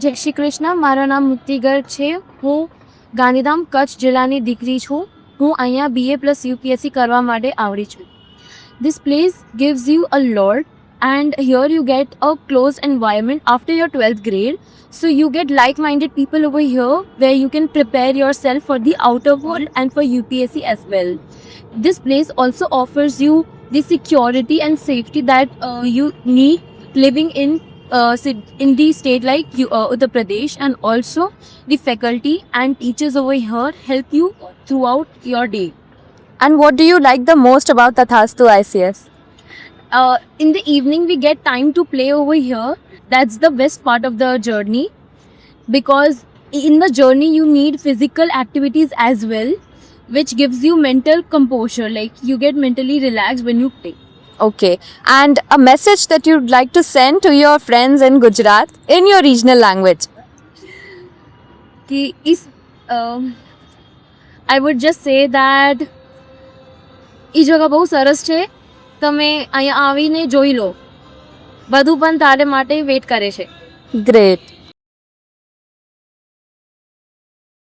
જય શ્રી કૃષ્ણ. મારું નામ મુક્તિગર છે. હું ગાંધીધામ કચ્છ જિલ્લાની દીકરી છું. હું અહીંયા BA+ UPSC કરવા માટે આવડી છું. This place gives you a lot, and here you get a close environment after your 12th grade. So you get like-minded people over here where you can prepare yourself for the outer world and for UPSC as well. This place also offers you the security and safety that you need living in the state like Uttar Pradesh, and also the faculty and teachers over here help you throughout your day. And what do you like the most about Tathastu ICS? In the evening we get time to play over here. That's the best part of the journey, because in the journey you need physical activities as well, which gives you mental composure, like you get mentally relaxed when you play. Okay. And a message that you'd like to send to your friends in Gujarat in your regional language? I would just say that એ જગા બહુ સરસ છે. તમે અહીંયા આવીને જોઈ લો. બધું પણ તારે માટે વેઇટ કરે છે. Great.